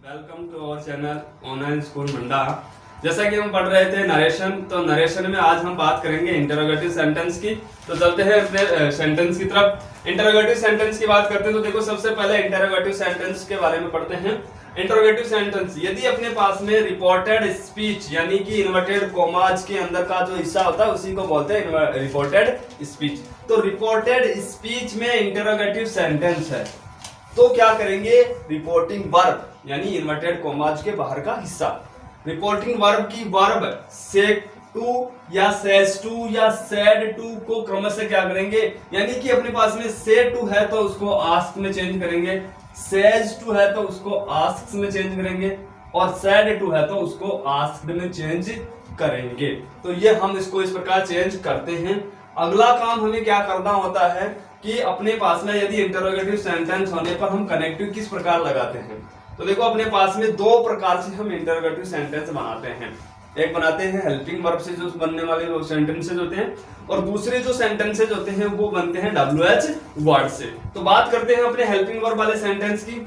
Welcome to our channel online school मंडा। जैसा कि हम पढ़ रहे थे नरेशन, तो नरेशन में आज हम बात करेंगे इंटरोगेटिव सेंटेंस की। तो चलते हैं अपने सेंटेंस की तरफ। इंटरोगेटिव सेंटेंस की बात करते हैं तो देखो, सबसे पहले इंटरोगेटिव सेंटेंस के बारे में पढ़ते हैं। इंटरोगेटिव सेंटेंस यदि अपने पास में रिपोर्टेड स्पीच यानी कि इन्वर्टेड कॉमाज के अंदर का जो हिस्सा होता है उसी को बोलते हैं रिपोर्टेड स्पीच। तो रिपोर्टेड स्पीच में इंटरोगेटिव सेंटेंस है तो क्या करेंगे, रिपोर्टिंग वर्ब यानी इन्वर्टेड कॉमाज के बाहर का हिस्सा। रिपोर्टिंग वर्ब की वर्ब सेड टू या सेज टू या सेड टू को क्रमशः क्या करेंगे, यानी कि अपने पास में सेड टू है तो उसको आस्क में चेंज करेंगे, सेज टू है तो उसको आस्क में चेंज करेंगे, और सेड टू है तो उसको आस्क्ड में चेंज करेंगे। तो ये हम इसको इस प्रकार चेंज करते हैं। अगला काम हमें क्या करना होता है कि अपने पास में यदि इंटरोगेटिव सेंटेंस होने पर हम कनेक्टिव किस प्रकार लगाते हैं। तो देखो, अपने पास में दो प्रकार से हम इंटरोगेटिव सेंटेंस बनाते हैं। एक बनाते हैं हेल्पिंग वर्ब से जो बनने वाले वो सेंटेंसेज होते हैं, और दूसरे जो सेंटेंसेज होते हैं वो बनते हैं WH वर्ड से। तो बात करते हैं अपने हेल्पिंग वर्ब वाले सेंटेंस की।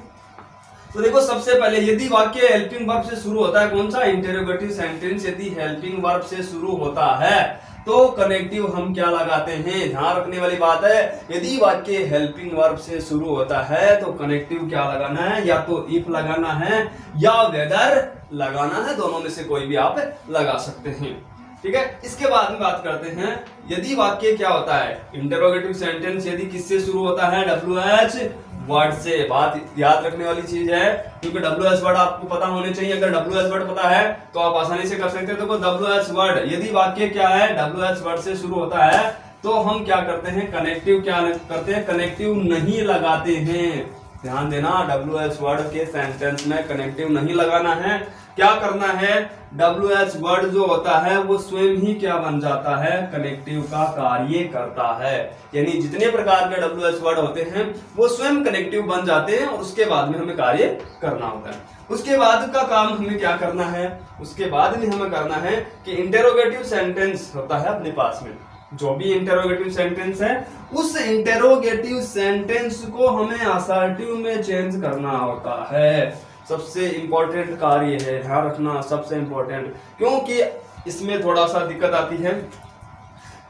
तो देखो, सबसे पहले यदि वाक्य हेल्पिंग वर्ब से शुरू होता है, कौन सा इंटरोगेटिव सेंटेंस यदि हेल्पिंग वर्ब से शुरू होता है तो कनेक्टिव हम क्या लगाते हैं। ध्यान रखने वाली बात है, यदि वाक्य हेल्पिंग वर्ब से शुरू होता है तो कनेक्टिव क्या लगाना है, या तो इफ लगाना है या वेदर लगाना है, दोनों में से कोई भी आप लगा सकते हैं। ठीक है, इसके बाद में बात करते हैं यदि वाक्य क्या होता है, इंटरोगेटिव सेंटेंस यदि किससे शुरू होता है, WH वर्ड से। बात याद रखने वाली चीज है, क्योंकि WH वर्ड आपको पता होने चाहिए। अगर WH वर्ड पता है तो आप आसानी से कर सकते हैं। देखो, WH वर्ड यदि वाक्य क्या है, WH वर्ड से शुरू होता है तो हम क्या करते हैं, कनेक्टिव क्या करते हैं, कनेक्टिव नहीं लगाते हैं। ध्यान देना, WH वर्ड के सेंटेंस में कनेक्टिव नहीं लगाना है। क्या करना है, WH वर्ड जो होता है वो स्वयं ही क्या बन जाता है, कनेक्टिव का कार्य करता है। यानी जितने प्रकार के WH वर्ड होते हैं वो स्वयं कनेक्टिव बन जाते हैं, और उसके बाद में हमें कार्य करना होता है। उसके बाद का काम हमें क्या करना है, उसके बाद में हमें करना है कि इंटरोगेटिव सेंटेंस होता है अपने पास में, जो भी इंटरोगेटिव सेंटेंस है उस इंटरोगेटिव सेंटेंस को हमें असर्टिव में चेंज करना होता है। सबसे इंपॉर्टेंट कार्य है, ध्यान रखना, सबसे इंपॉर्टेंट, क्योंकि इसमें थोड़ा सा दिक्कत आती है।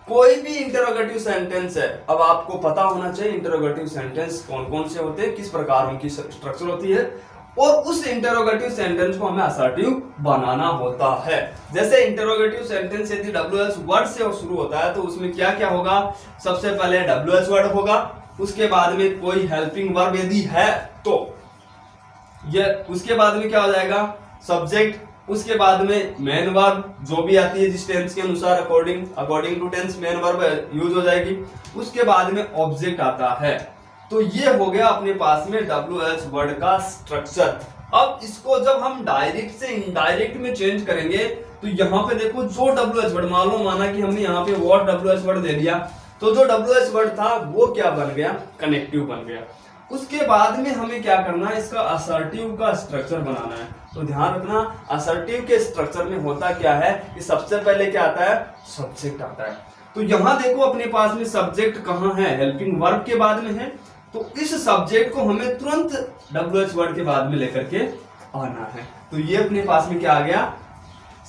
कोई भी इंटरोगेटिव सेंटेंस है, अब आपको पता होना चाहिए इंटरोगेटिव सेंटेंस कौन कौन से होते हैं, किस प्रकार उनकी स्ट्रक्चर होती है, और उस इंटरोगेटिव सेंटेंस को हमें असर्टिव बनाना होता है। जैसे इंटरोगेटिव सेंटेंस यदि WH वर्ड से शुरू होता है तो उसमें क्या क्या होगा, सबसे पहले WH वर्ड होगा, उसके बाद में कोई हेल्पिंग वर्ब यदि है तो ये, उसके बाद में क्या हो जाएगा, सब्जेक्ट, उसके बाद में मेन वर्ब जो भी आती है जिस टेंस के अनुसार according to tense main verb use हो जाएगी, उसके बाद में ऑब्जेक्ट आता है। तो ये हो गया अपने पास में WH वर्ड का स्ट्रक्चर। अब इसको जब हम डायरेक्ट से इनडायरेक्ट में चेंज करेंगे तो यहाँ पे देखो, जो WH वर्ड माना कि हमने यहाँ पे व्हाट WH वर्ड दे दिया, तो जो WH वर्ड था वो क्या बन गया, कनेक्टिव बन गया। उसके बाद में हमें क्या करना है, इसका असर्टिव का स्ट्रक्चर बनाना है। तो ध्यान रखना, असर्टिव के स्ट्रक्चर में होता क्या है कि सबसे पहले क्या आता है, सब्जेक्ट आता है। तो यहाँ देखो अपने पास में सब्जेक्ट कहाँ है, हेल्पिंग वर्ब के बाद में है, तो इस सब्जेक्ट को हमें तुरंत WH वर्ड के बाद में लेकर के आना है। तो ये अपने पास में क्या आ गया,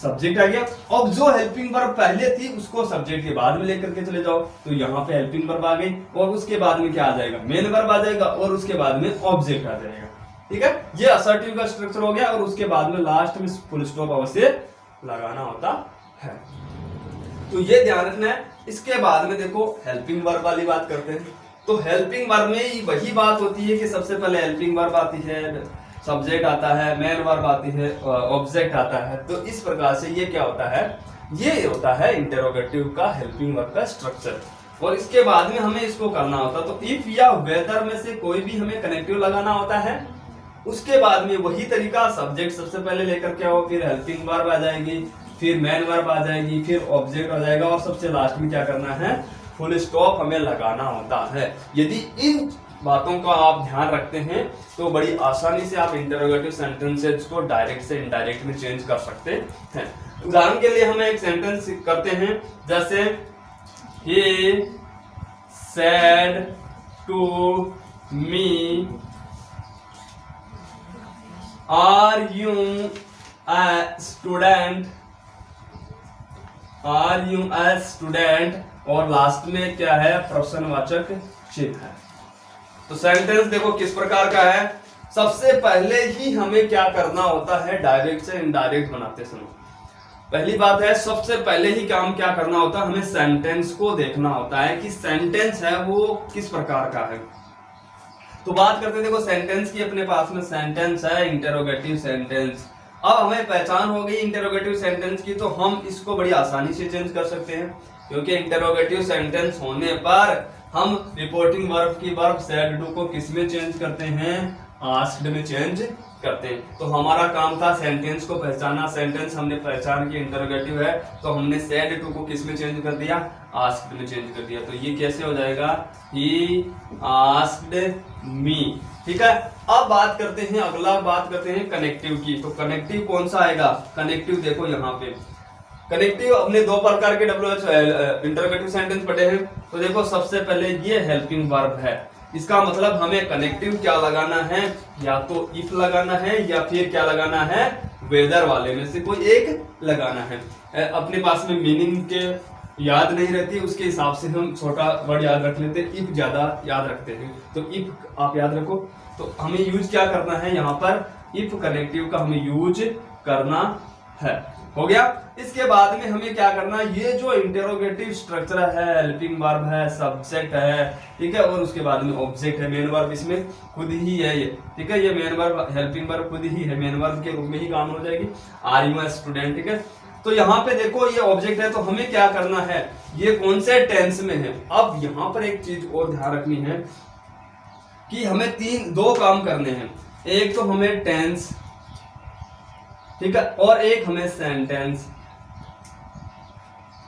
सब्जेक्ट आ गया। अब जो हेल्पिंग वर्ब पहले थी उसको सब्जेक्ट के बाद में लेकर के चले जाओ, तो यहाँ पे हेल्पिंग वर्ब आ गई, और उसके बाद में क्या आ जाएगा, मेन वर्ब आ जाएगा, और उसके बाद में ऑब्जेक्ट आ जाएगा। ठीक है, ये असर्टिव का स्ट्रक्चर हो गया, और उसके बाद में लास्ट में फुल स्टॉप अवश्य लगाना होता है। तो ये ध्यान रखना है। इसके बाद में देखो हेल्पिंग वर्ब वाली बात करते हैं। तो हेल्पिंग वर्ब में वही बात होती है कि सबसे पहले हेल्पिंग वर्ब आती है, सब्जेक्ट आता है, मेन वर्ब आती है, ऑब्जेक्ट आता है। तो इस प्रकार से ये क्या होता है, ये होता है इंटरोगेटिव का हेल्पिंग वर्ब का स्ट्रक्चर। और इसके बाद में हमें इसको करना होता है, तो इफ या वेदर में से कोई भी हमें कनेक्टिव लगाना होता है। उसके बाद में वही तरीका, सब्जेक्ट सबसे पहले लेकर के आओ, फिर हेल्पिंग वर्ब आ जाएगी, फिर मेन वर्ब आ जाएगी, फिर ऑब्जेक्ट आ जाएगा, और सबसे लास्ट में क्या करना है, फुल स्टॉप हमें लगाना होता है। यदि इन बातों का आप ध्यान रखते हैं तो बड़ी आसानी से आप इंटरोगेटिव सेंटेंसेस को डायरेक्ट से इनडायरेक्ट में चेंज कर सकते हैं। उदाहरण के लिए हम एक सेंटेंस करते हैं, जैसे he said to me are you a student, are you a student, और लास्ट में क्या है, प्रश्नवाचक चिन्ह है। तो सेंटेंस देखो किस प्रकार का है। सबसे पहले ही हमें क्या करना होता है, डायरेक्ट से इनडायरेक्ट बनाते समय पहली बात है, सबसे पहले ही काम क्या करना होता है, हमें सेंटेंस को देखना होता है कि सेंटेंस है वो किस प्रकार का है। तो बात करते हैं, देखो सेंटेंस की अपने पास में सेंटेंस है इंटेरोगेटिव सेंटेंस। अब हमें पहचान हो गई इंटेरोगेटिव सेंटेंस की, तो हम इसको बड़ी आसानी से चेंज कर सकते हैं, क्योंकि इंटेरोगेटिव सेंटेंस होने पर हम रिपोर्टिंग वर्ब की वर्ब सेड टू को किस में चेंज करते हैं, आस्क्ड में चेंज करते हैं। तो हमारा काम था सेंटेंस को पहचाना, सेंटेंस हमने पहचान की इंटरोगेटिव है, तो हमने सेड टू को किस में चेंज कर दिया, आस्क्ड में चेंज कर दिया। तो ये कैसे हो जाएगा, ही आस्क्ड मी। ठीक है, अब बात करते हैं, अगला बात करते हैं कनेक्टिव की। तो कनेक्टिव कौन सा आएगा, कनेक्टिव देखो यहाँ पे कनेक्टिव अपने दो प्रकार के इंटरोगेटिव सेंटेंस पढ़े हैं। तो देखो सबसे पहले ये हेल्पिंग वर्ब है, इसका मतलब हमें कनेक्टिव क्या लगाना है, या तो इफ लगाना है या फिर क्या लगाना है, वेदर वाले में से कोई एक लगाना है। अपने पास में मीनिंग के याद नहीं रहती, उसके हिसाब से हम छोटा वर्ड याद रख लेते हैं, इफ ज्यादा याद रखते हैं। तो इफ आप याद रखो, तो हमें यूज क्या करना है, यहाँ पर इफ कनेक्टिव का हमें यूज करना है। हो गया। इसके बाद में हमें क्या करना, ये जो इंटेरोगेटिव स्ट्रक्चर है, हेल्पिंग वर्ब है, सब्जेक्ट है, ठीक है, और उसके बाद में ऑब्जेक्ट है, मेन वर्ब इसमें खुद ही है ये, ठीक है, ये मेन वर्ब हेल्पिंग वर्ब खुद ही है, मेन वर्ब के रूप में ही काम हो जाएगी, आर यू ए स्टूडेंट। ठीक है, तो यहाँ पे देखो ये ऑब्जेक्ट है, तो हमें क्या करना है, ये कौन से टेंस में है। अब यहाँ पर एक चीज और ध्यान रखनी है कि हमें दो काम करने हैं, एक तो हमें टेंस, ठीक है, और एक हमें सेंटेंस।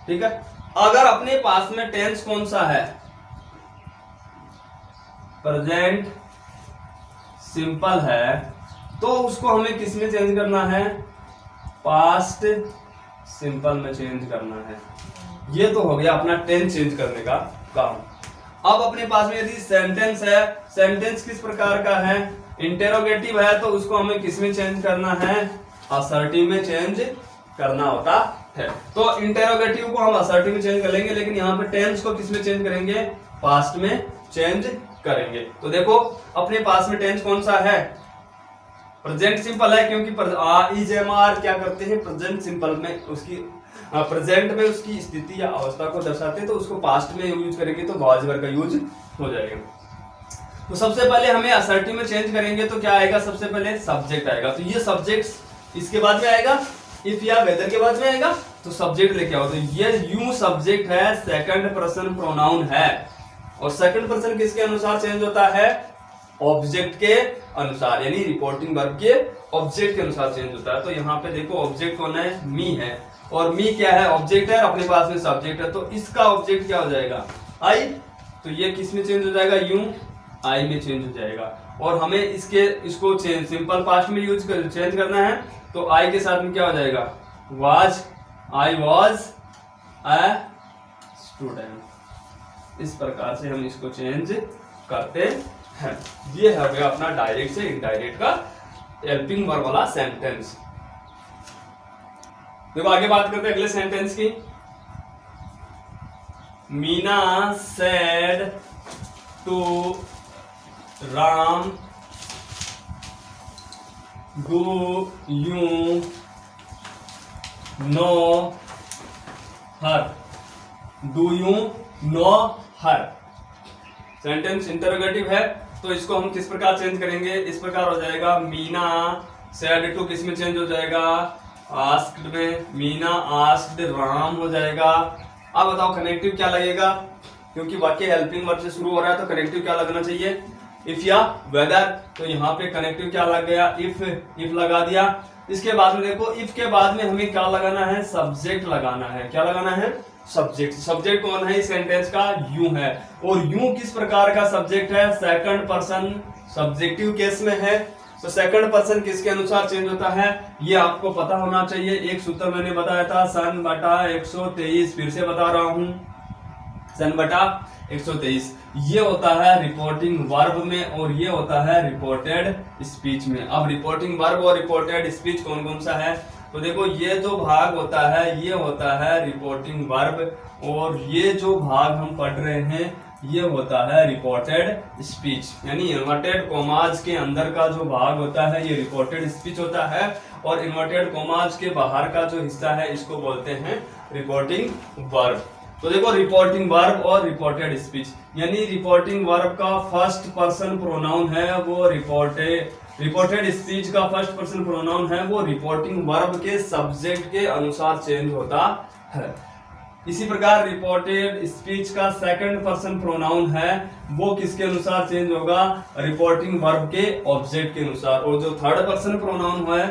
ठीक है, अगर अपने पास में टेंस कौन सा है, प्रेजेंट सिंपल है, तो उसको हमें किस में चेंज करना है, पास्ट सिंपल में चेंज करना है। ये तो हो गया अपना टेंस चेंज करने का काम। अब अपने पास में यदि सेंटेंस है, सेंटेंस किस प्रकार का है, इंटेरोगेटिव है, तो उसको हमें किस में चेंज करना है, असर्टिव में चेंज करना होता है। तो इंटेरोगेटिव को हम असर्टिव में चेंज कर लेंगे, लेकिन यहाँ पे टेंस को किस में चेंज करेंगे, पास्ट में चेंज करेंगे। तो देखो अपने पास में टेंस कौन सा है, प्रेजेंट सिंपल है, क्योंकि इजेमआर क्या करते हैं, प्रेजेंट सिंपल में उसकी प्रेजेंट में उसकी स्थिति या अवस्था को दर्शाते हैं, तो उसको पास्ट में यूज करेंगे तो वाज वर्ब का यूज हो जाएगा। तो सबसे पहले हमें असर्टिव में चेंज करेंगे, तो क्या आएगा, सबसे पहले सब्जेक्ट आएगा। तो ये सब्जेक्ट इसके बाद में आएगा, इफ या वेदर के बाद में आएगा, तो सब्जेक्ट लेके आओ। तो ये यू सब्जेक्ट है, सेकंड पर्सन प्रोनाउन है, और सेकंड पर्सन किसके अनुसार चेंज होता है, ऑब्जेक्ट के अनुसार, यानी रिपोर्टिंग वर्ब के ऑब्जेक्ट के अनुसार चेंज होता है। तो यहाँ पे देखो ऑब्जेक्ट कौन है, मी है, और मी क्या है, ऑब्जेक्ट है, अपने पास में सब्जेक्ट है, तो इसका ऑब्जेक्ट क्या हो जाएगा, आई। तो ये किस में चेंज हो जाएगा, यू आई में चेंज हो जाएगा। और हमें इसको सिंपल पास्ट में चेंज करना है, तो आई के साथ में क्या हो जाएगा, was, I was a student. इस प्रकार से हम इसको चेंज करते हैं। ये हो गया अपना डायरेक्ट से इनडायरेक्ट का हेल्पिंग वर्ब वाला सेंटेंस। देखो आगे बात करते हैं अगले सेंटेंस की। Meena said to Ram, do you know her, do you know her. Sentence interrogative है, तो इसको हम किस प्रकार चेंज करेंगे, इस प्रकार हो जाएगा, मीना सेड टू किस में चेंज हो जाएगा, आस्क्ड में, मीना आस्क्ड राम हो जाएगा। अब बताओ कनेक्टिव क्या लगेगा, क्योंकि वाक्य हेल्पिंग वर्ब से शुरू हो रहा है, तो कनेक्टिव क्या लगना चाहिए, इफ या वेदर। तो यहाँ पे कनेक्टिव क्या लग गया, इफ लगा दिया। इसके बाद में देखो इफ के बाद में हमें क्या लगाना है, सब्जेक्ट लगाना है। क्या लगाना है, सब्जेक्ट। सब्जेक्ट कौन है इस सेंटेंस का, यू है, और यू किस प्रकार का सब्जेक्ट है, सेकंड पर्सन सब्जेक्टिव केस में है। तो सेकंड पर्सन किसके अनुसार चेंज होता है, ये आपको पता होना चाहिए। एक सूत्र मैंने बताया था, सन बटा 123, फिर से बता रहा हूं, 1/123 ये होता है रिपोर्टिंग वर्ब में और ये होता है रिपोर्टेड स्पीच में। अब रिपोर्टिंग वर्ब और रिपोर्टेड स्पीच कौन कौन सा है, तो देखो ये जो भाग होता है ये होता है रिपोर्टिंग वर्ब और ये जो भाग हम पढ़ रहे हैं ये होता है रिपोर्टेड स्पीच। यानी इन्वर्टेड कॉमाज के अंदर का जो भाग होता है ये रिपोर्टेड स्पीच होता है और इन्वर्टेड कॉमाज के बाहर का जो हिस्सा है इसको बोलते हैं रिपोर्टिंग वर्ब। तो देखो रिपोर्टिंग वर्ब और रिपोर्टेड स्पीच, यानी रिपोर्टिंग वर्ब का फर्स्ट पर्सन प्रोनाउन है वो रिपोर्टेड स्पीच का फर्स्ट पर्सन प्रोनाउन है वो रिपोर्टिंग वर्ब के सब्जेक्ट के अनुसार चेंज होता है। इसी प्रकार रिपोर्टेड स्पीच का सेकंड पर्सन प्रोनाउन है वो किसके अनुसार चेंज होगा, रिपोर्टिंग वर्ब के ऑब्जेक्ट के अनुसार। और जो थर्ड पर्सन प्रोनाउन है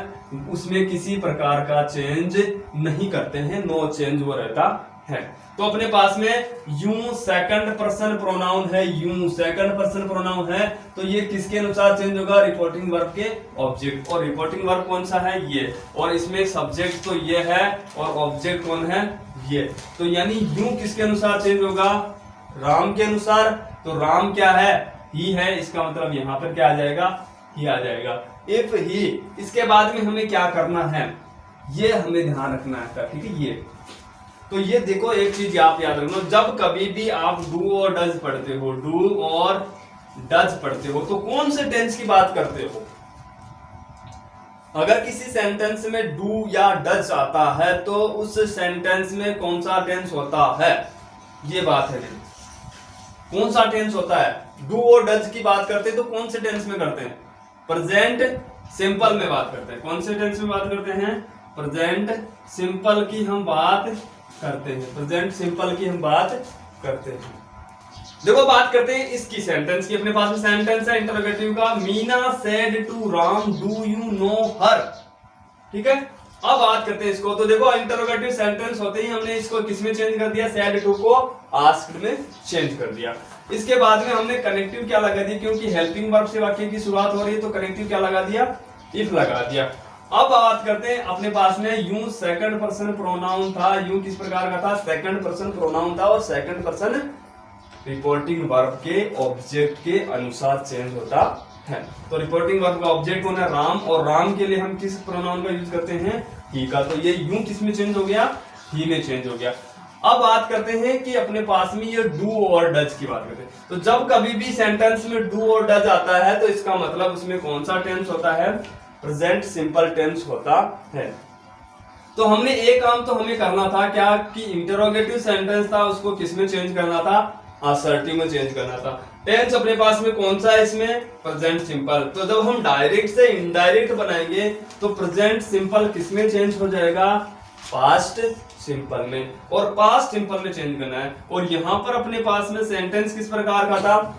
उसमें किसी प्रकार का चेंज नहीं करते हैं, नो चेंज वो रहता है। तो अपने पास में यू सेकंड पर्सन प्रोनाउन है, यू सेकंड पर्सन प्रोनाउन है तो ये किसके अनुसार चेंज होगा, रिपोर्टिंग वर्ब के ऑब्जेक्ट। और रिपोर्टिंग वर्ब कौन सा है, ये, और इसमें सब्जेक्ट तो ये है और ऑब्जेक्ट कौन है, ये। तो यानी यू किसके अनुसार चेंज होगा, राम के अनुसार। तो राम क्या है, ही है, इसका मतलब यहां पर क्या आ जाएगा, ही आ जाएगा। इफ ही, इसके बाद में हमें क्या करना है ये हमें ध्यान रखना है, ठीक है। ये तो ये देखो एक चीज आप याद रखना, जब कभी भी आप डू और डज पढ़ते हो, डू और डज पढ़ते हो तो कौन से टेंस की बात करते हो। अगर किसी सेंटेंस में डू या डज आता है तो उस सेंटेंस में कौन सा टेंस होता है, ये बात है। कौन सा टेंस होता है, डू और डज की बात करते हैं तो कौन से टेंस में करते हैं, प्रेजेंट सिंपल में बात करते हैं। कौन से टेंस में बात करते हैं, प्रेजेंट सिंपल की हम बात करते हैं, प्रेजेंट सिंपल की हम बात करते हैं। देखो बात करते हैं इसकी सेंटेंस की। अपने पास में सेंटेंस है इंटरोगेटिव का, Meena said to Ram do you know her, ठीक है। अब बात करते हैं इसको। तो देखो इंटरोगेटिव सेंटेंस होते ही हमने इसको किसमें चेंज कर दिया, सेड टू को आस्क्ड में चेंज कर दिया। इसके बाद में हमने कनेक्टिव क्या लगा दिया, क्योंकि हेल्पिंग वर्ब से वाक्य की शुरुआत हो रही है तो कनेक्टिव क्या लगा दिया, इफ लगा दिया। अब बात करते हैं अपने पास में यू सेकंड पर्सन प्रोनाउन था, यू किस प्रकार का था, सेकंड पर्सन प्रोनाउन था और सेकंड पर्सन रिपोर्टिंग वर्ब के ऑब्जेक्ट के अनुसार चेंज होता है। तो रिपोर्टिंग वर्ब का ऑब्जेक्ट कौन है, राम, और राम के लिए हम किस प्रोनाउन का यूज करते हैं, ही का। तो ये यू किस में चेंज हो गया, ही में चेंज हो गया। अब बात करते हैं कि अपने पास में ये डू और डज की बात करते हैं। तो जब कभी भी सेंटेंस में डू और डज आता है तो इसका मतलब उसमें कौन सा टेंस होता है, प्रेजेंट सिंपल टेंस होता है। तो हमने एक काम तो हमें करना था क्या, कि इंटरोगेटिव सेंटेंस था उसको किस में चेंज करना था, असर्टिव में चेंज करना था। टेंस अपने पास में कौन सा है इसमें, प्रेजेंट सिंपल। तो जब हम डायरेक्ट से इनडायरेक्ट बनाएंगे तो प्रेजेंट सिंपल किस में चेंज हो जाएगा, पास्ट सिंपल में, और पास्ट सिंपल में चेंज करना है। और यहां पर अपने पास में सेंटेंस किस प्रकार का था,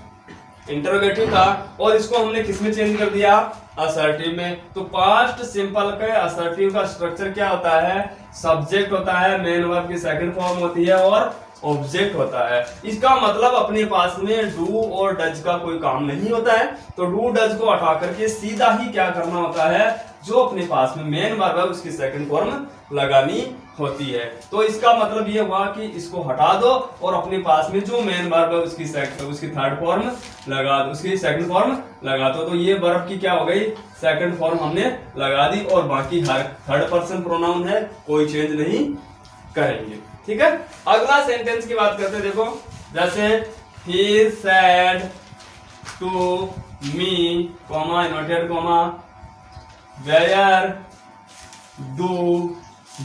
इंटरोगेटिव था, और इसको हमने किस में चेंज कर दिया, असर्टिव में। तो पास्ट सिंपल के असर्टिव का स्ट्रक्चर क्या होता है, सब्जेक्ट होता है, मेन वर्ब की सेकंड फॉर्म होती है और ऑब्जेक्ट होता है। इसका मतलब अपने पास में डू और डज का कोई काम नहीं होता है। तो डू डज को हटा करके सीधा ही क्या करना होता है, जो अपने पास में मेन वर्ब है उसकी सेकंड फॉर्म लगानी होती है। तो इसका मतलब ये हुआ कि इसको हटा दो और अपने पास में जो मेन वर्ब है उसकी थर्ड फॉर्म लगा दो, उसकी सेकंड फॉर्म लगा दो। तो ये वर्ब की क्या हो गई, सेकंड फॉर्म हमने लगा दी, और बाकी हर थर्ड पर्सन प्रोनाउन है, कोई चेंज नहीं करेंगे, ठीक है। अगला सेंटेंस की बात करते हैं। देखो जैसे he said to me, comma inverted comma, where do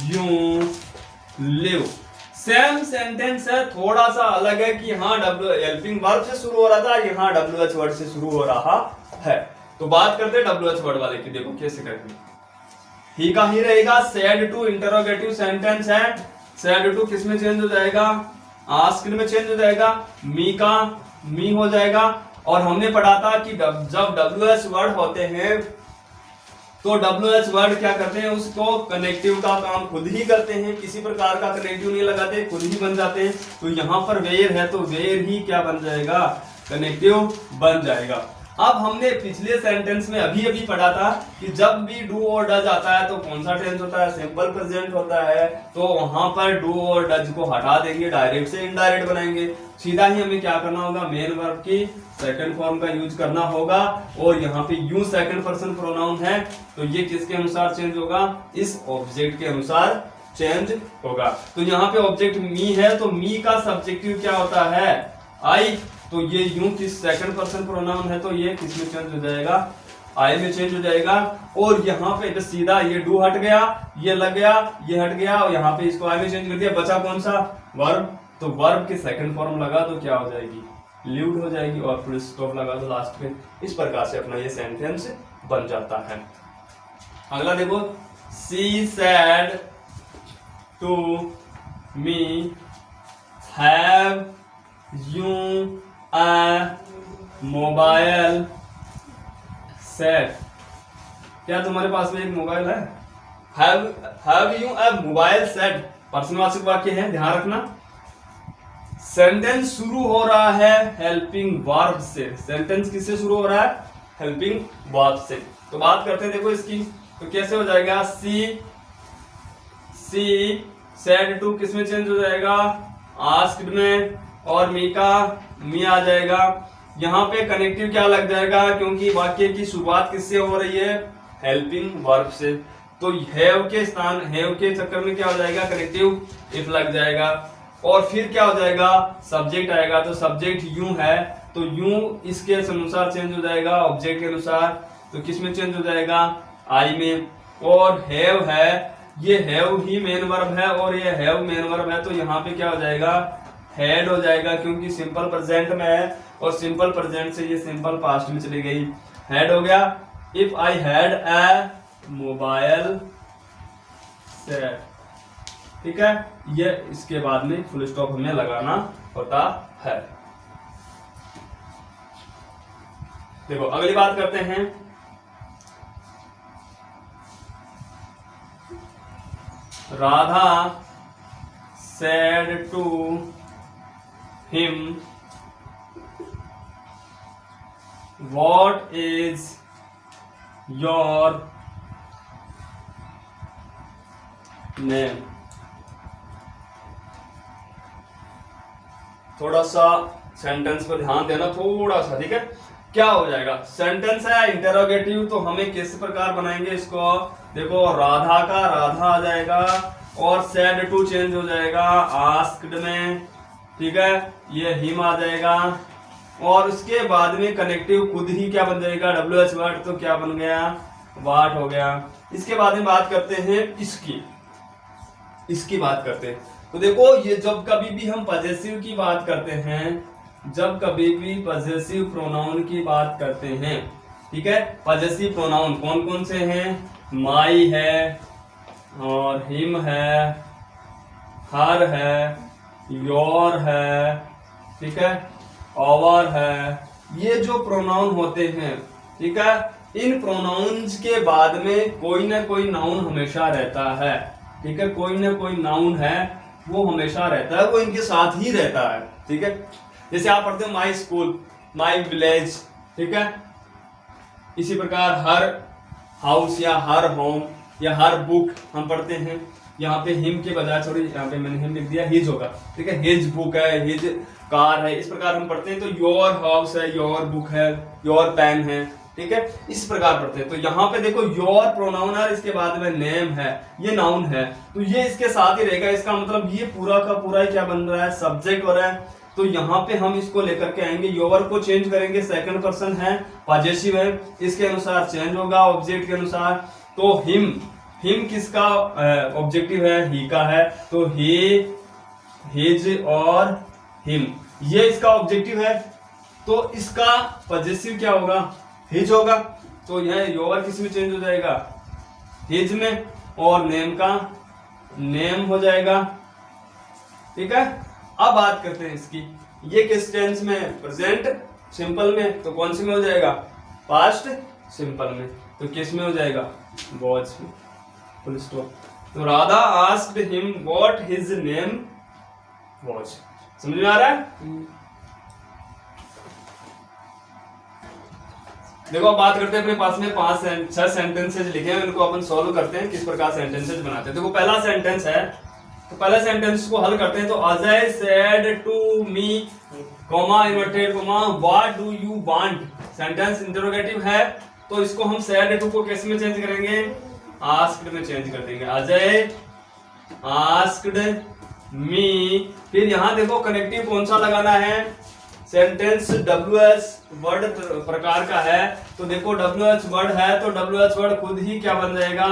you live। Same sentence है, थोड़ा सा अलग है कि यहाँ हेल्पिंग वर्ब से शुरू हो रहा था, यहाँ WH वर्ड से शुरू हो रहा है। तो बात करते हैं WH वर्ड वाले की। देखो कैसे करेंगे, ही का ही रहेगा, सेड टू इंटरोगेटिव सेंटेंस है, सेड टू किस में चेंज हो जाएगा, आस्क्ड में चेंज हो जाएगा, मी का मी हो जाएगा। और हमने पढ़ा था कि जब WH वर्ड होते हैं तो WH वर्ड क्या करते हैं, उसको कनेक्टिव का काम खुद ही करते हैं, किसी प्रकार का कनेक्टिव नहीं लगाते, खुद ही बन जाते हैं। तो यहाँ पर वेयर है तो वेयर ही क्या बन जाएगा, कनेक्टिव बन जाएगा। अब हमने पिछले सेंटेंस में अभी अभी पढ़ा था कि जब भी डू और डज आता है तो कौन सा टेंस होता है, सिंपल प्रेजेंट होता है। तो वहां पर डू और डज को हटा देंगे, डायरेक्ट से इनडायरेक्ट बनाएंगे। सीधा ही हमें क्या करना होगा, मेन वर्ब की सेकंड फॉर्म का यूज करना होगा। और यहाँ पे यू सेकंड पर्सन प्रोनाउन है तो ये किसके अनुसार चेंज होगा, इस ऑब्जेक्ट के अनुसार चेंज होगा। तो यहाँ पे ऑब्जेक्ट मी है तो मी का सब्जेक्टिव क्या होता है, आई। तो ये यूं किस सेकंड पर्सन प्रोनाउन है तो ये किस में चेंज हो जाएगा, आई में चेंज हो जाएगा। और यहाँ पे तो सीधा ये डू हट गया, ये लग गया, ये हट गया और यहाँ पे इसको आई में चेंज कर दिया, बचा कौन सा, वर्ब। तो वर्ब के सेकंड फॉर्म लगा तो क्या हो जाएगी, ल्यूड हो जाएगी और फुल स्टॉप लगा दो लास्ट में। इस प्रकार से अपना ये सेंटेंस बन जाता है। अगला देखो, she said to me have you a mobile set. क्या तुम्हारे पास में एक मोबाइल है, have you a mobile set प्रश्नवाचक वाक्य है, ध्यान रखना। सेंटेंस शुरू हो रहा है हेल्पिंग वर्ब से। सेंटेंस किससे शुरू हो रहा है, हेल्पिंग वर्ब से। तो बात करते हैं देखो इसकी, तो कैसे हो जाएगा, सी सेड टू किस में चेंज हो जाएगा, आस्क्ड में। और मी का मी आ जाएगा। यहाँ पे कनेक्टिव क्या लग जाएगा, क्योंकि वाक्य की शुरुआत किससे हो रही है, हेल्पिंग वर्ब से। तो हैव के स्थान, हैव के चक्कर में क्या हो जाएगा, कनेक्टिव इफ लग जाएगा। और फिर क्या हो जाएगा, सब्जेक्ट आएगा। तो सब्जेक्ट यू है तो यू इसके अनुसार चेंज हो जाएगा, ऑब्जेक्ट के अनुसार। तो किस में चेंज हो जाएगा, आई में। और हैव है, ये हैव ही मेन वर्ब है और ये हैव मेन वर्ब है। तो यहाँ पे क्या हो जाएगा, हैड हो जाएगा, क्योंकि सिंपल प्रेजेंट में है और सिंपल प्रेजेंट से ये सिंपल पास्ट में चली गई, हैड हो गया। If I had a mobile set, ठीक है। ये इसके बाद में फुल स्टॉप हमें लगाना होता है। देखो अगली बात करते हैं, Radha said to him, what is your name। थोड़ा सा सेंटेंस पर ध्यान देना, थोड़ा सा, ठीक है। क्या हो जाएगा, सेंटेंस है इंटरोगेटिव, तो हमें किस प्रकार बनाएंगे इसको, देखो राधा का राधा आ जाएगा और सेड टू चेंज हो जाएगा आस्क्ड में, ठीक है। ये हिम आ जाएगा और उसके बाद में कनेक्टिव खुद ही क्या बन जाएगा, WH वर्ड, तो क्या बन गया, वाट हो गया। इसके बाद में बात करते हैं इसकी बात करते हैं। तो देखो ये जब कभी भी हम पजेसिव की बात करते हैं, जब कभी भी पजेसिव प्रोनाउन की बात करते हैं, ठीक है। पजेसिव प्रोनाउन कौन कौन से हैं, माई है और हिम है, हर है, योर है, ठीक है, ओवर है। ये जो प्रोनाउन होते हैं, ठीक है, इन प्रोनाउंस के बाद में कोई ना कोई नाउन हमेशा रहता है, ठीक है। कोई ना कोई नाउन है वो हमेशा रहता है, वो इनके साथ ही रहता है, ठीक है। जैसे आप पढ़ते हो माई स्कूल, माई विलेज, ठीक है। इसी प्रकार हर हाउस या हर होम या हर बुक हम पढ़ते हैं। यहाँ पे हिम के बजाय, सॉरी यहाँ पे मैंने हिम लिख दिया, हिज होगा, ठीक है। हिज बुक है, हिज कार है, इस प्रकार हम पढ़ते हैं। तो योर हाउस है, योर बुक है, योर पेन है, ठीक है, इस प्रकार पढ़ते हैं। तो यहाँ पे देखो योर प्रोनाउन है, इसके बाद में नेम है, ये नाउन है, तो ये इसके साथ ही रहेगा। इसका मतलब ये पूरा का पूरा क्या बन रहा है, सब्जेक्ट हो रहा है। तो यहाँ पे हम इसको लेकर के आएंगे, योर को चेंज करेंगे, सेकंड पर्सन है, पॉजेसिव है, इसके अनुसार चेंज होगा ऑब्जेक्ट के अनुसार। तो हिम किसका ऑब्जेक्टिव है, ही का है, तो ही, हिज और हिम, ये इसका ऑब्जेक्टिव है। तो इसका पॉजेसिव क्या होगा, हिज होगा। तो यह योर किस में चेंज हो जाएगा, हिज में। और नेम का नेम हो जाएगा, ठीक है। अब बात करते हैं इसकी, ये किस टेंस में, प्रेजेंट सिंपल में, तो कौन सी में हो जाएगा, पास्ट सिंपल में। तो किस में हो जाएगा, वॉज में, फुल स्टॉप। तो Radha asked him what his name was. समझ में आ रहा है। देखो अब बात करते हैं, अपने पास में 6 सेंटेंसेज लिखे हैं, इनको अपन सॉल्व करते हैं किस प्रकार सेंटेंसेज बनाते हैं। देखो पहला सेंटेंस है, तो पहले सेंटेंस को हल करते हैं। तो Ajay said to me comma inverted comma what do you want, sentence interrogative है, तो इसको हम सेड टू को किस में चेंज करेंगे, आस्क्ड में चेंज कर देंगे। अजय आस्क्ड मी, फिर यहां देखो कनेक्टिव कौन सा लगाना है, सेंटेंस WH वर्ड प्रकार का है, तो देखो WH वर्ड है तो WH वर्ड खुद ही क्या बन जाएगा,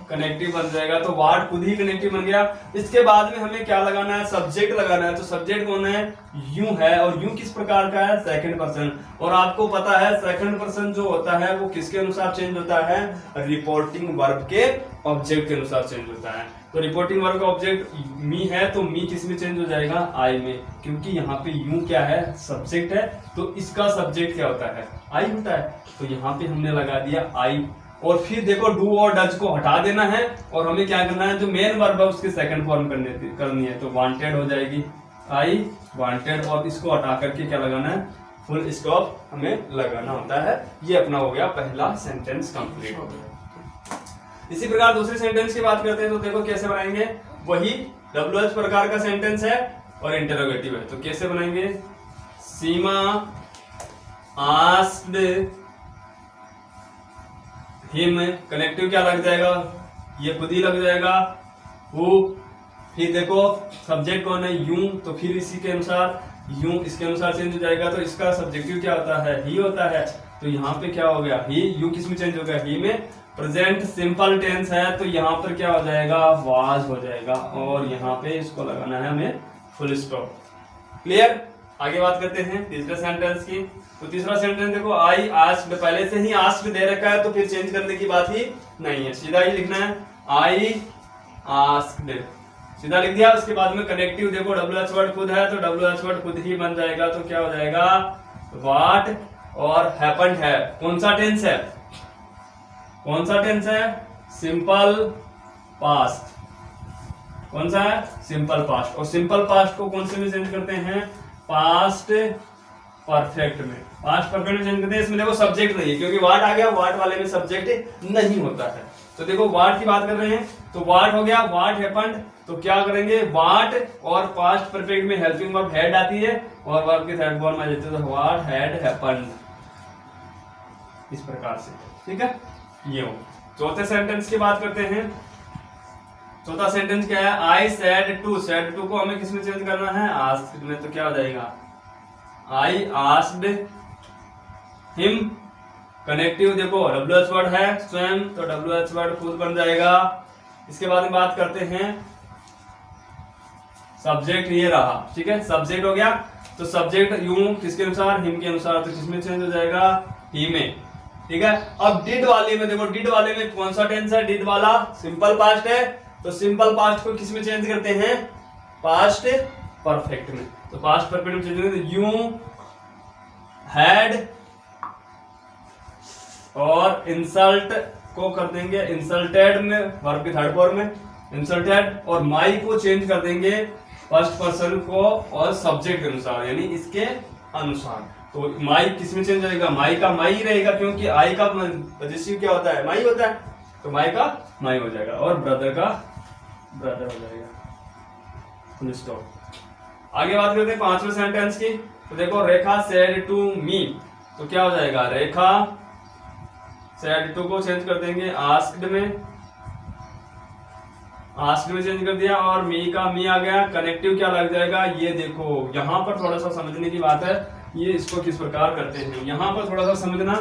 कनेक्टिव बन जाएगा, तो वाट खुद ही कनेक्टिव बन गया। इसके बाद में हमें क्या लगाना है, सब्जेक्ट लगाना है, तो सब्जेक्ट कौन है, यू है, और यू किस प्रकार का है, सेकंड पर्सन, और आपको पता है सेकंड पर्सन जो होता है वो किसके अनुसार चेंज होता है, रिपोर्टिंग वर्ब के ऑब्जेक्ट के अनुसार चेंज होता है। तो रिपोर्टिंग वर्ब का ऑब्जेक्ट मी है, तो मी किस में चेंज हो जाएगा, आई में, क्योंकि यहाँ पे यू क्या है, सब्जेक्ट है, तो इसका सब्जेक्ट क्या होता है, आई होता है, तो यहाँ पे हमने लगा दिया आई। और फिर देखो डू और डज को हटा देना है, और हमें क्या करना है, जो मेन वर्ब है उसकी सेकंड फॉर्म करनी है, तो वांटेड हो जाएगी, आई वांटेड, और इसको हटा करके क्या लगाना है, फुल स्टॉप हमें लगाना होता है। ये अपना हो गया पहला सेंटेंस कंप्लीट हो गया। इसी प्रकार दूसरे सेंटेंस की बात करते हैं, तो देखो कैसे बनाएंगे, वही WH प्रकार का सेंटेंस है और इंटरोगेटिव है, तो कैसे बनाएंगे, सीमा आस्क्ड हिम, कनेक्टिव क्या लग जाएगा, ये खुद ही लग जाएगा, हु, फिर देखो सब्जेक्ट कौन है, यू, तो फिर इसी के अनुसार यू इसके अनुसार चेंज हो जाएगा, तो इसका सब्जेक्टिव क्या होता है, ही होता है, तो यहाँ पे क्या हो गया, ही, यू किस में चेंज हो गया, ही में। प्रेजेंट सिंपल टेंस है, तो यहाँ पर क्या हो जाएगा, वाज हो जाएगा, और यहाँ पे इसको लगाना है हमें फुल स्टॉप। क्लियर, आगे बात करते हैं तीसरे सेंटेंस की। तो तीसरा सेंटेंस देखो, आई आस्क्ड, पहले से ही आस्क्ड दे रखा है, तो फिर चेंज करने की बात ही नहीं है, सीधा ही लिखना है, आई आस्क्ड, सीधा लिख दिया। उसके बाद में कनेक्टिव देखो WH वर्ड खुद है, तो WH वर्ड खुद ही बन जाएगा, तो क्या हो जाएगा, व्हाट, और हैपेंड है, कौन सा टेंस है, कौन सा टेंस है, सिंपल पास्ट, कौन सा है, सिंपल पास्ट, और सिंपल पास्ट को कौन से में चेंज करते हैं, पास्ट परफेक्ट में, पास्ट परफेक्ट में चेंज करते हैं। इसमें देखो सब्जेक्ट नहीं है, क्योंकि वाट आ गया, वाट वाले में सब्जेक्ट नहीं होता है, तो देखो वाट की बात कर रहे हैं, तो वाट हो गया, वाट हैपेंड, तो क्या करेंगे, वाट और पास्ट परफेक्ट में हेल्पिंग वर्ब हैड आती है, और वर्ब के थर्ड फॉर्म में आ जाती है, तो व्हाट हैड हैपेंड, इस प्रकार से, ठीक है। ये हो चौथे सेंटेंस की बात करते हैं। चौथा सेंटेंस क्या है, आई सेड टू को हमें किसमें चेंज करना है, आस्क्ड में, तो क्या हो जाएगा, आई आस्क्ड हिम, कनेक्टिव देखो WH वर्ड है स्वयं, तो WH वर्ड खुद बन जाएगा। इसके बाद में बात करते हैं सब्जेक्ट, ये रहा, ठीक है, सब्जेक्ट हो गया, तो सब्जेक्ट यू किसके अनुसार, हिम के अनुसार, तो किसमें चेंज हो जाएगा, ही में, ठीक है। अब डिड वाले में देखो, डिड वाले में कौन सा टेंस है, डिड वाला सिंपल पास्ट है, तो सिंपल पास्ट को किसमें चेंज करते हैं, पास्ट परफेक्ट में, तो पास्ट परफेक्ट में चेंज करते हैं, यू हैड, और इंसल्ट को कर देंगे इंसल्टेड में, वर्ब की थर्ड फॉर्म में इंसल्टेड, और माई को चेंज कर देंगे फर्स्ट पर्सन को और सब्जेक्ट के अनुसार, यानी इसके अनुसार, तो माई किस में चेंज होगा, माई का माई ही रहेगा, क्योंकि आई का पॉजिटिव क्या होता है, माई होता है, तो माई का माई हो जाएगा, और ब्रदर का ब्रदर हो जाएगा, फुल स्टॉप। आगे बात करते हैं पांचवें सेंटेंस की। तो देखो रेखा सेड टू मी, तो क्या हो जाएगा, रेखा सेड टू को चेंज कर देंगे आस्क्ड में, आस्क्ड में चेंज कर दिया, और मी का मी आ गया, कनेक्टिव क्या लग जाएगा, ये देखो यहाँ पर थोड़ा सा समझने की बात है, ये इसको किस प्रकार करते हैं, यहाँ पर थोड़ा सा समझना,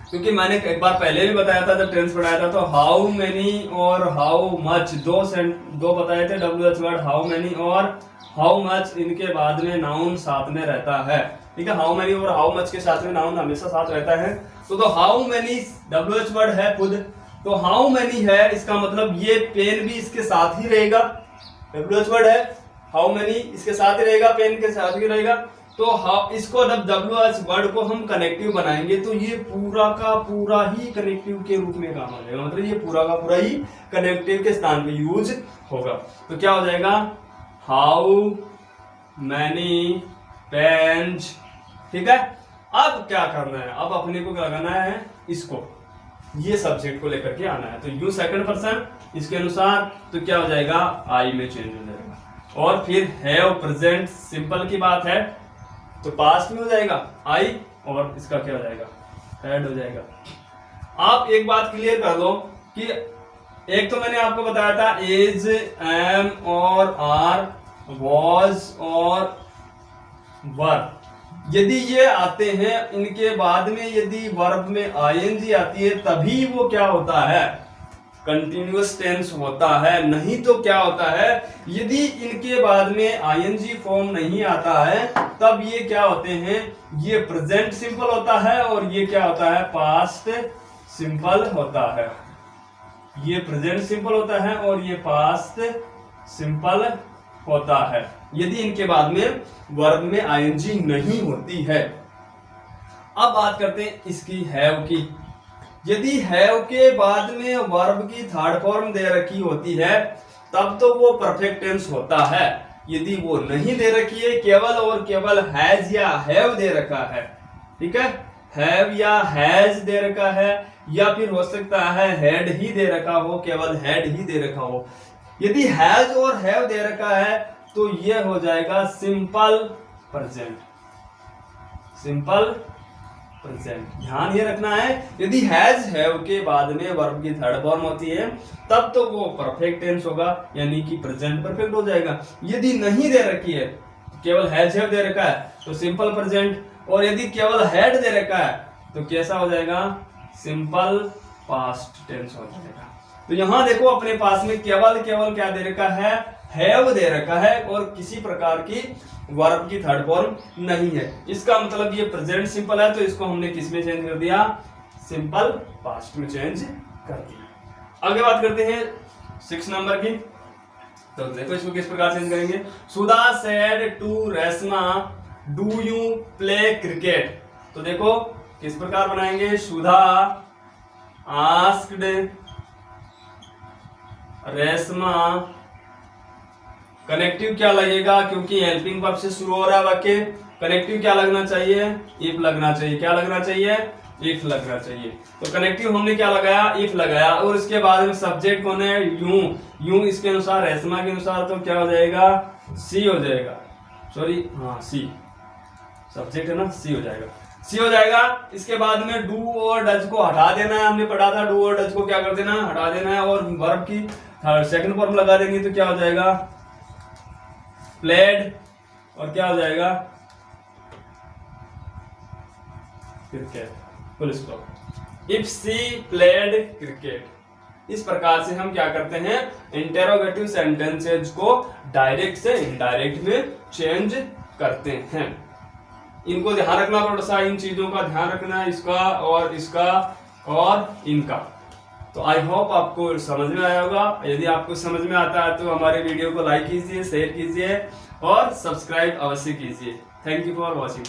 क्योंकि मैंने एक बार पहले भी बताया था जब टेंस पढ़ाया था, तो हाउ मेनी और हाउ मच दो बताए थे WH वर्ड, हाउ मेनी और हाउ मच, इनके बाद में नाउन साथ में रहता है, ठीक है, हाउ मेनी और हाउ मच के साथ में नाउन हमेशा साथ रहता है, तो हाउ मेनी WH वर्ड है खुद, तो हाउ मेनी है, इसका मतलब ये पेन भी इसके साथ ही रहेगा, WH वर्ड है, हाउ मेनी इसके साथ ही रहेगा, पेन के साथ ही रहेगा, तो इसको जब WH वर्ड को हम कनेक्टिव बनाएंगे, तो ये पूरा का पूरा ही कनेक्टिव के रूप में काम आ जाएगा, मतलब ये पूरा का पूरा ही कनेक्टिव के स्थान पे यूज होगा, तो क्या हो जाएगा, हाउ मैनी पेन्स, ठीक है। अब क्या करना है, अब अपने को क्या करना है, इसको ये सब्जेक्ट को लेकर के आना है। तो यू सेकंड पर्सन इसके अनुसार तो क्या हो जाएगा, आई में चेंज हो जाएगा। और फिर हैव प्रेजेंट सिंपल की बात है तो पास्ट में हो जाएगा आई, और इसका क्या हो जाएगा, हैड हो जाएगा। आप एक बात क्लियर कर दो कि एक तो मैंने आपको बताया था इज, एम और आर, वॉज और वर, यदि ये आते हैं इनके बाद में यदि वर्ब में आईएनजी आती है तभी वो क्या होता है, कंटिन्यूअस टेंस होता है। नहीं तो क्या होता है, यदि इनके बाद में आईएनजी फॉर्म नहीं आता है तब ये क्या होते हैं, ये प्रेजेंट सिंपल होता है और ये क्या होता है, पास्ट सिंपल होता है। ये प्रेजेंट सिंपल होता है और ये पास्ट सिंपल होता है यदि इनके बाद में वर्ब में आईएनजी नहीं होती है। अब बात करते हैं इसकी हैव की। यदि हैव के बाद में वर्ब की थर्ड फॉर्म दे रखी होती है तब तो वो परफेक्ट टेंस होता है। यदि वो नहीं दे रखी है, केवल और केवल हैज या हैव दे रखा है, ठीक है, हैव या हैज दे रखा है, या फिर हो सकता है हैड ही दे रखा हो, केवल हैड ही दे रखा हो। यदि हैज और हैव दे रखा है तो ये हो जाएगा सिंपल प्रेजेंट, सिंपल प्रेजेंट। ध्यान ये रखना है, यदि हैज हैव के बाद में वर्ब की थर्ड फॉर्म होती है तब तो वो परफेक्ट टेंस होगा, यानी कि प्रेजेंट परफेक्ट हो जाएगा। यदि नहीं दे रखी है, केवल हैज हैव दे रखा है तो सिंपल प्रेजेंट, और यदि केवल हैड दे रखा है तो कैसा हो जाएगा, सिंपल पास्ट टेंस हो जाएगा। तो यहां देखो अपने पास में केवल केवल क्या दे रखा है, हैव दे रखा है और किसी प्रकार की वर्ब की थर्ड फॉर्म नहीं है। इसका मतलब ये प्रेजेंट सिंपल है तो इसको हमने किस में चेंज कर दिया, सिंपल पास्ट में चेंज कर दिया। आगे बात करते हैं 6 नंबर की। तो देखो इसको किस प्रकार चेंज करेंगे। Sudha said to Reshma do you play cricket. तो देखो किस प्रकार बनाएंगे, सुधा आस्क्ड रेशमा, कनेक्टिव क्या लगेगा, क्योंकि हेल्पिंग वर्ब से शुरू हो रहा है वाक्य, कनेक्टिव क्या लगना चाहिए, इफ लगना चाहिए। क्या लगना चाहिए, इफ लगना चाहिए। तो कनेक्टिव हमने क्या लगाया, इफ लगाया, और इसके बाद में सब्जेक्ट कौन है, यू। यू इसके अनुसार रेशमा के अनुसार तो क्या हो जाएगा, सी हो जाएगा, सॉरी हाँ सी सब्जेक्ट है ना, सी हो जाएगा, सी हो जाएगा। इसके बाद में डू और डज को हटा देना है, हमने पढ़ा था डू और डज को क्या कर देना, हटा देना है, और वर्ब की सेकंड फॉर्म लगा देंगे तो क्या हो जाएगा, प्लेड, और क्या हो जाएगा, cricket, full stop. If she played cricket. इस प्रकार से हम क्या करते हैं, इंटेरोगेटिव सेंटेंसेज को डायरेक्ट से इनडायरेक्ट में चेंज करते हैं। इनको ध्यान रखना, थोड़ा सा इन चीजों का ध्यान रखना, इसका और इसका और इनका। तो आई होप आपको समझ में आया होगा। यदि आपको समझ में आता है तो हमारे वीडियो को लाइक कीजिए, शेयर कीजिए और सब्सक्राइब अवश्य कीजिए। Thank you for watching.